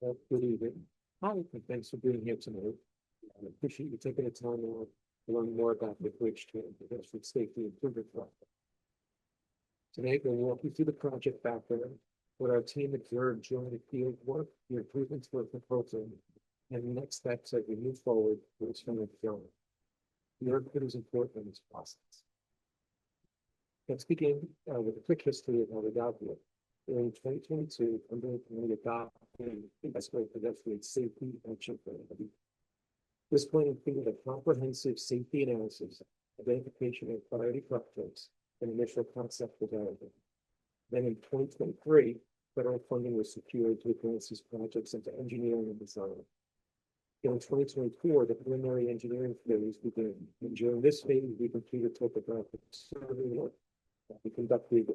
Good evening. Hi, and thanks for being here tonight. I appreciate you taking the time to learn more about the Bridgeton Pedestrian Safety Improvement Project. Tonight, we'll walk you through the project background, what our team observed during the field work, the improvements we're proposing, and the next steps as we move forward towards final film. Your input is important in this process. Let's begin with a quick history of how we got here. In 2022, Cumberland County adopted the Escalator Pedestrian Safety Action Plan. This plan included a comprehensive safety analysis, identification of priority projects, and initial concept development. Then in 2023, federal funding was secured to advance these projects into engineering and design. In 2024, the preliminary engineering phase began, and during this phase, we completed topographic survey work. We conducted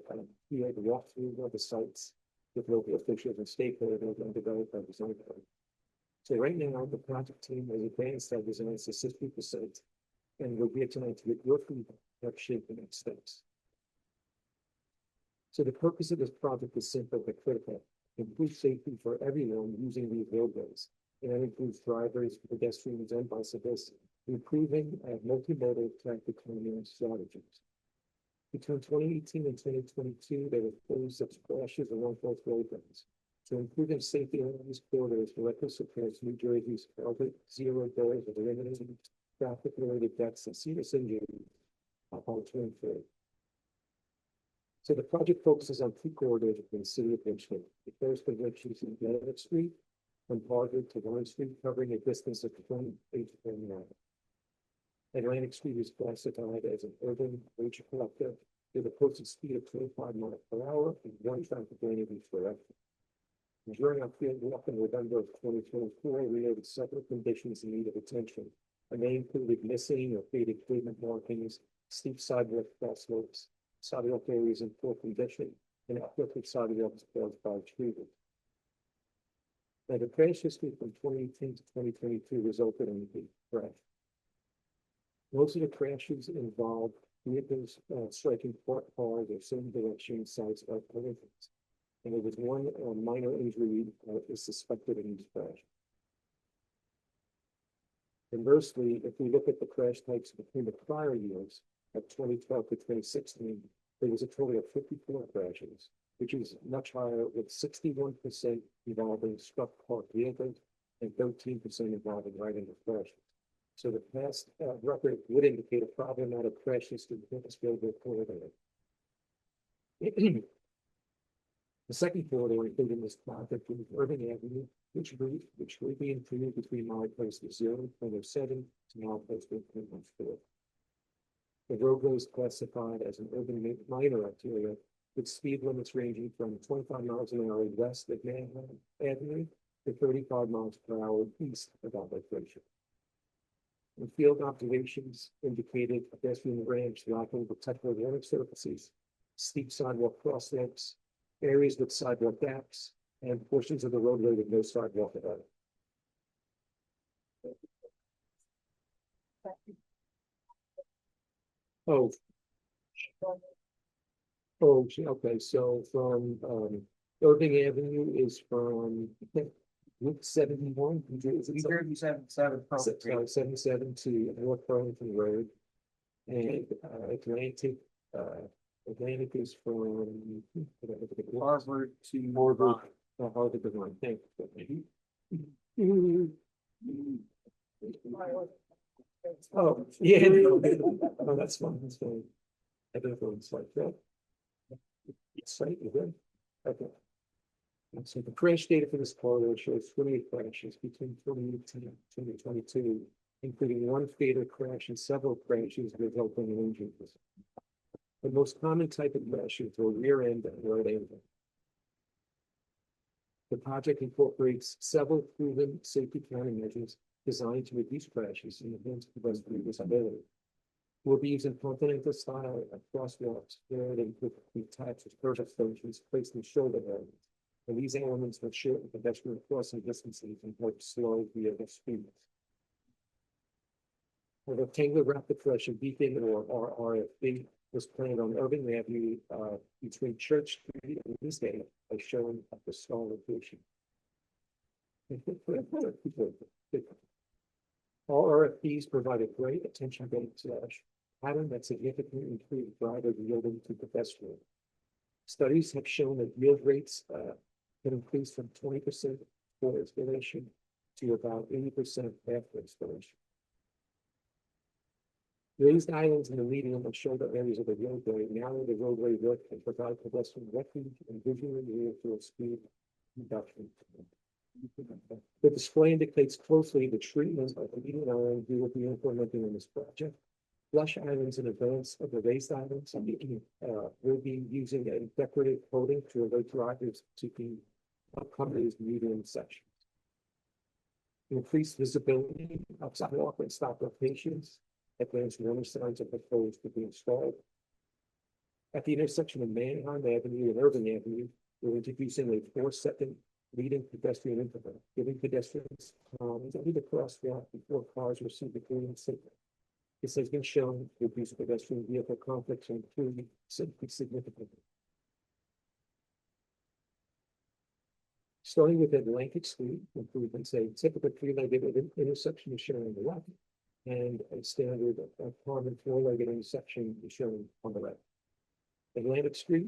field walkthrough of the sites with local officials and stakeholders and developed our design plan. So right now, the project team has advanced our designs to 60%, and we're here tonight to get your feedback to shape the next steps. So the purpose of this project is simple but critical: improve safety for everyone using these roadways, and that includes drivers, pedestrians, and bicyclists, improving multimodal traffic calming strategies. Between 2018 and 2022, there were 46 crashes along both roadways. So improving safety along these corridors directly supports New Jersey's zero goals of eliminating traffic-related deaths and serious injuries upon 2030. So the project focuses on two corridors within the city of Bridgeton. The first of which is Atlantic Street from Harvard to Warren Street, covering a distance of 28 miles. Atlantic Street is classified as an urban nature collector with a posted speed of 25 miles per hour and one traffic lane of each direction. During our field walk in November of 2024, we noted several conditions in need of attention, and they included missing or faded pavement markings, steep sidewalk crosswalks, sidewalk areas in poor condition, and uplifted sidewalks caused by trees. Now, the crash history from 2018 to 2022 resulted in a crash. Most of the crashes involved vehicles striking cars or same direction sides of collisions. And there was one minor injury is suspected in each crash. Conversely, if we look at the crash types between the prior years, of 2012 to 2016, there was a total of 54 crashes, which is much higher, with 61% involving struck parked vehicles and 13% involving right-angle crashes. So the past record would indicate a problematic crash history within this railway corridor. The second corridor included in this project is Irving Avenue, which will be improved between mileposts 0.07 to milepost 1.14. The roadway is classified as an urban minor arterial, with speed limits ranging from 25 miles an hour west of Manhattan Avenue to 35 miles per hour east of that location. And field observations indicated pedestrian ramps lacking protective warning surfaces, steep sidewalk crosswalks, areas with sidewalk gaps, and portions of the roadway with no sidewalk at all. Oh, okay. So from Irving Avenue is from Route 71. Is it 77 to North Burlington Road, and Atlantic is from Harvard to Harvard to Line. Thank you. Oh, yeah. Oh, that's fine. That's fine. I don't know. It's like that. It's right. You're good. Okay. And so the crash data for this corridor shows 28 crashes between 2018 and 2022, including one fatal crash and several crashes resulting in injuries. The most common type of crashes were rear end and right angle. The project incorporates several proven safety countermeasures designed to reduce crashes and enhance pedestrian visibility. We'll be using continental style crosswalks where they could be attached with perfect functions placed in shoulder areas. And these elements will shorten pedestrian crossing distances and help slow vehicle speeds. A rectangular rapid flashing beacon, or RRFB, was planned on Irving Avenue between Church Street and East Day, as shown at the stall location. All RFPs provide a great attention-based pattern that significantly improves driver yielding to pedestrian. Studies have shown that yield rates can increase from 20% before installation to about 80% after installation. Raised islands in the median and shoulder areas of the roadway narrow the roadway width and provide pedestrian refuge and visually reinforce speed reduction. The display indicates closely the treatment of the median island we will be implementing in this project. Flush islands in advance of the raised islands will be using a decorative coating to alert drivers to the accompanied median sections. Increased visibility of sidewalk and stop locations. Advanced warning signs are proposed to be installed. At the intersection of Manheim Avenue and Irving Avenue, we're introducing a 4-second leading pedestrian interval, giving pedestrians to the crosswalk before cars receive the green signal. This has been shown to reduce pedestrian vehicle conflicts and improve safety significantly. Starting with Atlantic Street improvements, a typical three-legged intersection is shown on the left, and a standard common four-legged intersection is shown on the right. Atlantic Street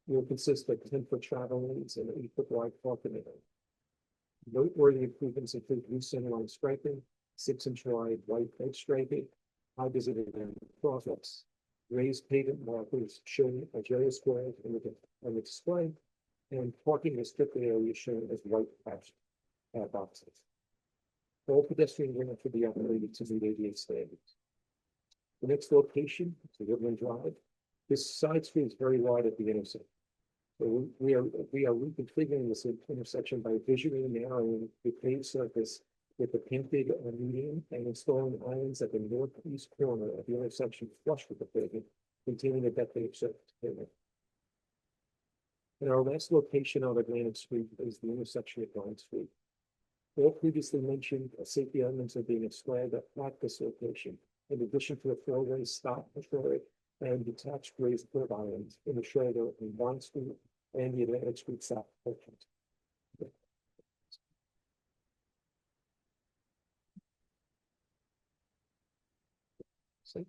will consist of 10-foot travel lanes and 8-foot wide parking area. Noteworthy improvements include new centerline striping, 6-inch wide white edge striping, high visibility crosswalks, raised pavement markers showing Algeria squares on the display, and parking restricted areas shown as white hatched boxes. All pedestrian ramps will be operated to meet ADA standards. The next location is Woodland Drive. This side street is very wide at the intersection. So we are reconfiguring this intersection by visually narrowing the paved surface with the painted median and installing islands at the northeast corner of the intersection flush with the pavement, containing a decorative surface pavement. And our last location on Atlantic Street is the intersection of Vine Street. All previously mentioned safety elements are being installed at this location, in addition to a four-way stop control and detached raised curb islands in the shoulder in Vine Street and the Atlantic Street South portions. See?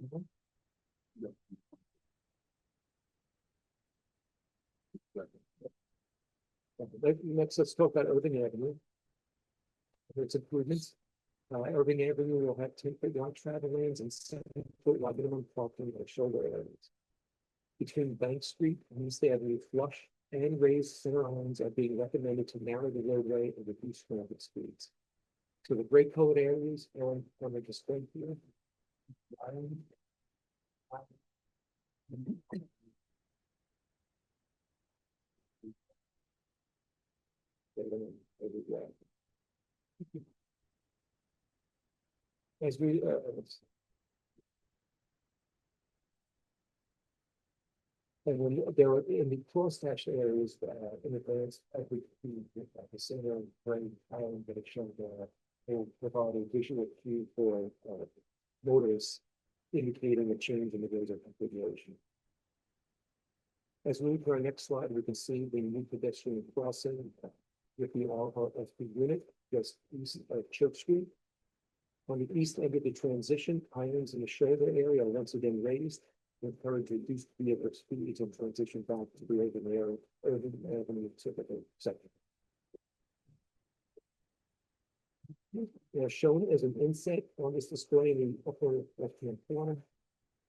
Mm-hmm. Next, let's talk about Irving Avenue. Its improvements. Irving Avenue will have 10-foot wide travel lanes and 7-foot wide minimum parking or shoulder areas. Between Bank Street and East Avenue, flush and raised center lines are being recommended to narrow the roadway and reduce traffic speeds. So the gray colored areas on the display here. As we and when there are in the cross-hatched areas in advance, as we the center and frame island that is shown there, they will provide a visual cue for motorists, indicating a change in the road configuration. As we move to our next slide, we can see the new pedestrian crossing with the RRSP unit just east of Church Street. On the east end of the transition, islands in the shoulder area are once again raised to encourage reduced vehicle speeds and transition back to the Irving Avenue typical section. Shown as an inset on this display in the upper left-hand corner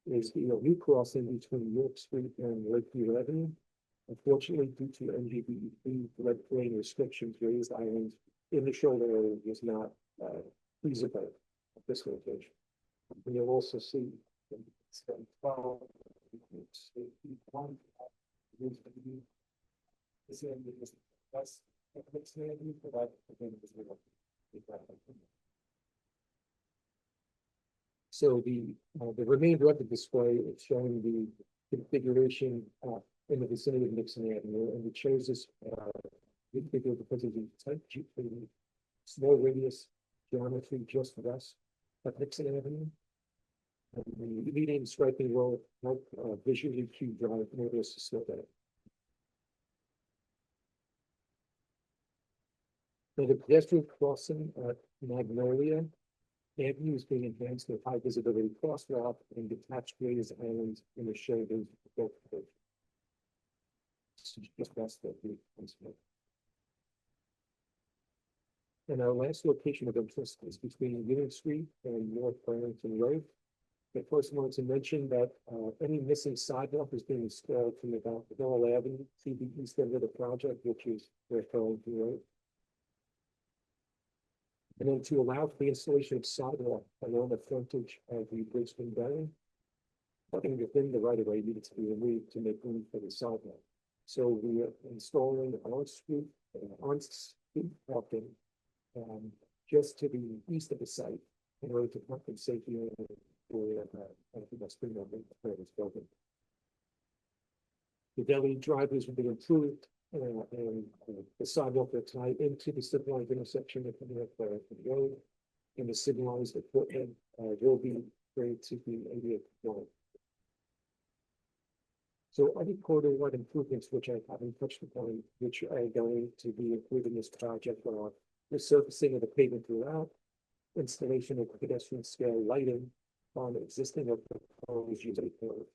is the new crossing between York Street and Lakeview Avenue. Unfortunately, due to NGDP floodplain restrictions, raised islands in the shoulder area was not feasible at this location. And you'll also see so the remainder of the display is showing the configuration in the vicinity of Nixon Avenue, and we chose this configure because of the tight small radius geometry just west of Nixon Avenue. And the median striping will help visually cue drive motorists to slow down. Now, the pedestrian crossing at Magnolia Avenue is being enhanced with high visibility crosswalk and detached graders islands in the shoulders of both roads. Just past that. And our last location of interest is between Union Street and North Burlington Road. I first wanted to mention that any missing sidewalk is being installed from about Bell Avenue to the east end of the project, which is North Burlington Road. And then to allow for the installation of sidewalk along the frontage of the Bridgeton Berry, nothing within the right of way needed to be removed to make room for the sidewalk. So we are installing on-street parking just to the east of the site in order to compensate the owner for the spring of this building. The deli driveways will be improved, and the sidewalk will tie into the signalized intersection of the road, and the signalized equipment will be ready to be ADA compliant. So other corridor-wide improvements, which I haven't touched upon, which are going to be included in this project, are the surfacing of the pavement throughout, installation of pedestrian scale lighting on existing or proposed utility code.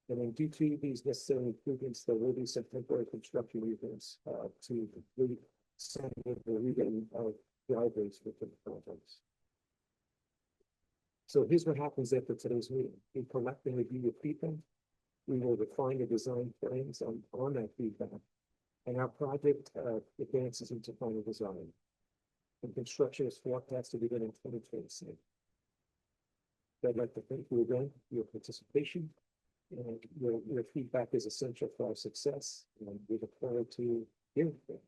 And then due to these necessary improvements, there will be some temporary construction movements to complete some of the rebuilding of driveways within the projects. So here's what happens after today's meeting. We collect and review your feedback. We will refine the design plans on that feedback. And our project advances into final design. And construction is forecast to begin in 2026. I'd like to thank you again for your participation. And your feedback is essential for our success. And we look forward to hearing from you.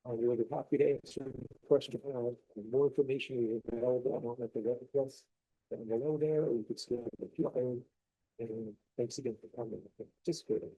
We'll be happy to answer questions. More information is available at the website down below there, or you could still the QR. And thanks again for coming and participating.